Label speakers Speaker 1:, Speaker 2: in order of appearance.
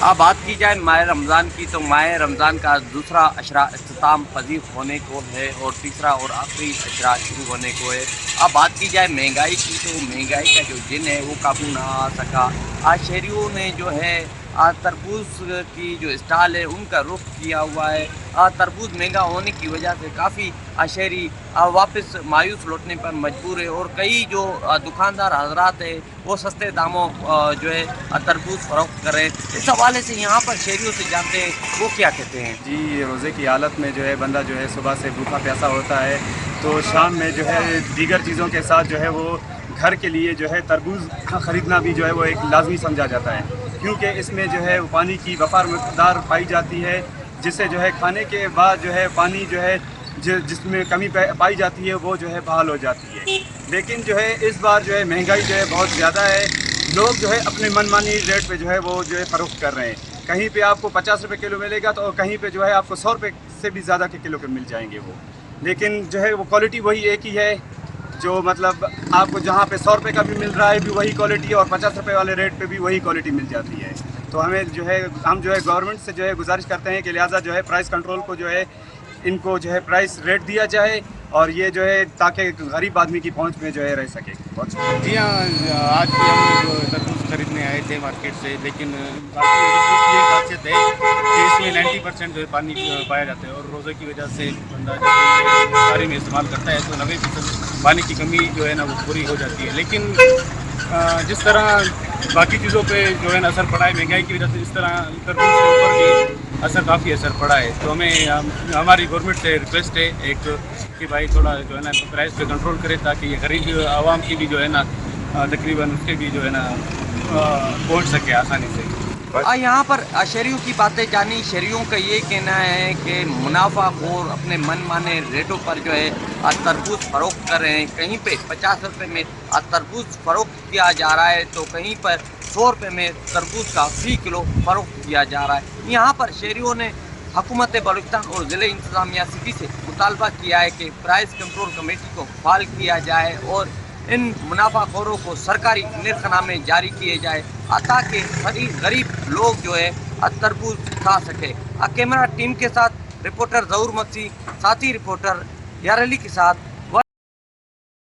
Speaker 1: اب بات کی جائے ماہ رمضان کی، تو ماہ رمضان کا دوسرا اشرا اختتام پذیر ہونے کو ہے اور تیسرا اور آخری اشرا شروع ہونے کو ہے۔ اب بات کی جائے مہنگائی کی، تو مہنگائی کا جو جن ہے وہ قابو نہ آ سکا۔ آج شہریوں نے جو ہے تربوز کی جو اسٹال ہے ان کا رخ کیا ہوا ہے۔ تربوز مہنگا ہونے کی وجہ سے کافی شہری واپس مایوس لوٹنے پر مجبور ہے، اور کئی جو دکاندار حضرات ہیں وہ سستے داموں جو ہے تربوز فروخت کریں۔ اس حوالے سے یہاں پر شہریوں سے جانتے ہیں وہ کیا کہتے ہیں۔
Speaker 2: جی، روزے کی حالت میں جو ہے بندہ جو ہے صبح سے بھوکا پیاسا ہوتا ہے، تو شام میں جو ہے دیگر چیزوں کے ساتھ جو ہے وہ گھر کے لیے جو ہے تربوز خریدنا بھی جو ہے وہ ایک لازمی سمجھا جاتا ہے، کیونکہ اس میں جو ہے پانی کی وفار مقدار پائی جاتی ہے، جس سے جو ہے کھانے کے بعد جو ہے پانی جو ہے جس میں کمی پائی جاتی ہے وہ جو ہے بحال ہو جاتی ہے۔ لیکن جو ہے اس بار جو ہے مہنگائی جو ہے بہت زیادہ ہے، لوگ جو ہے اپنے من مانی ریٹ پہ جو ہے وہ جو ہے فروخت کر رہے ہیں۔ کہیں پہ آپ کو 50 روپے کلو ملے گا تو کہیں پہ جو ہے آپ کو 100 روپے سے بھی زیادہ کے کلو کے مل جائیں گے وہ، لیکن جو ہے وہ کوالٹی وہی ایک ہی ہے، جو مطلب آپ کو جہاں پہ 100 روپے کا بھی مل رہا ہے بھی وہی کوالٹی ہے، اور 50 روپے والے ریٹ پہ بھی وہی کوالٹی مل جاتی ہے۔ تو ہمیں جو ہے ہم جو ہے گورنمنٹ سے جو ہے گزارش کرتے ہیں کہ لہٰذا جو ہے پرائس کنٹرول کو جو ہے ان کو جو ہے پرائس ریٹ دیا جائے، اور یہ جو ہے تاکہ غریب آدمی کی پہنچ میں جو ہے رہ سکے۔
Speaker 3: جی ہاں، آج بھی ہم لوگ تربوز خریدنے آئے تھے مارکیٹ سے، لیکن باقی تربوز کی یہ خاصیت ہے کہ اس میں 90% جو ہے پانی پایا جاتا ہے، اور روزے کی وجہ سے بندہ جب افطاری میں استعمال کرتا ہے تو 90% پانی کی کمی جو ہے نا وہ پوری ہو جاتی ہے۔ لیکن جس طرح باقی چیزوں پہ جو ہے نا اثر پڑا ہے مہنگائی کی وجہ سے، اس طرح تربوز کے اوپر بھی کافی اثر پڑا ہے۔ تو ہماری گورنمنٹ سے ریکویسٹ ہے ایک کہ بھائی تھوڑا جو ہے نا پرائز پہ کنٹرول کرے، تاکہ یہ غریب عوام کی بھی جو ہے نا تقریباً اس کے بھی جو ہے نا پہنچ سکے آسانی سے۔
Speaker 1: یہاں پر شہریوں کی باتیں جانی، شہریوں کا یہ کہنا ہے کہ منافع خور اپنے من مانے ریٹوں پر جو ہے تربوز فروخت کر رہے ہیں۔ کہیں پہ 50 روپے میں تربوز فروخت کیا جا رہا ہے، تو کہیں پر 100 روپے میں تربوز کا فی کلو فروخت کیا جا رہا ہے۔ یہاں پر شہریوں نے حکومت بلوچستان اور ضلع انتظامیہ سٹی سے مطالبہ کیا ہے کہ پرائز کنٹرول کمیٹی کو فعال کیا جائے اور ان منافع خوروں کو سرکاری نرخنامے جاری کیے جائے، تاکہ غریب لوگ جو ہے تربوز کھا سکے۔ کیمرہ ٹیم کے ساتھ رپورٹر ظہور مسیح، ساتھی رپورٹر یار علی کے ساتھ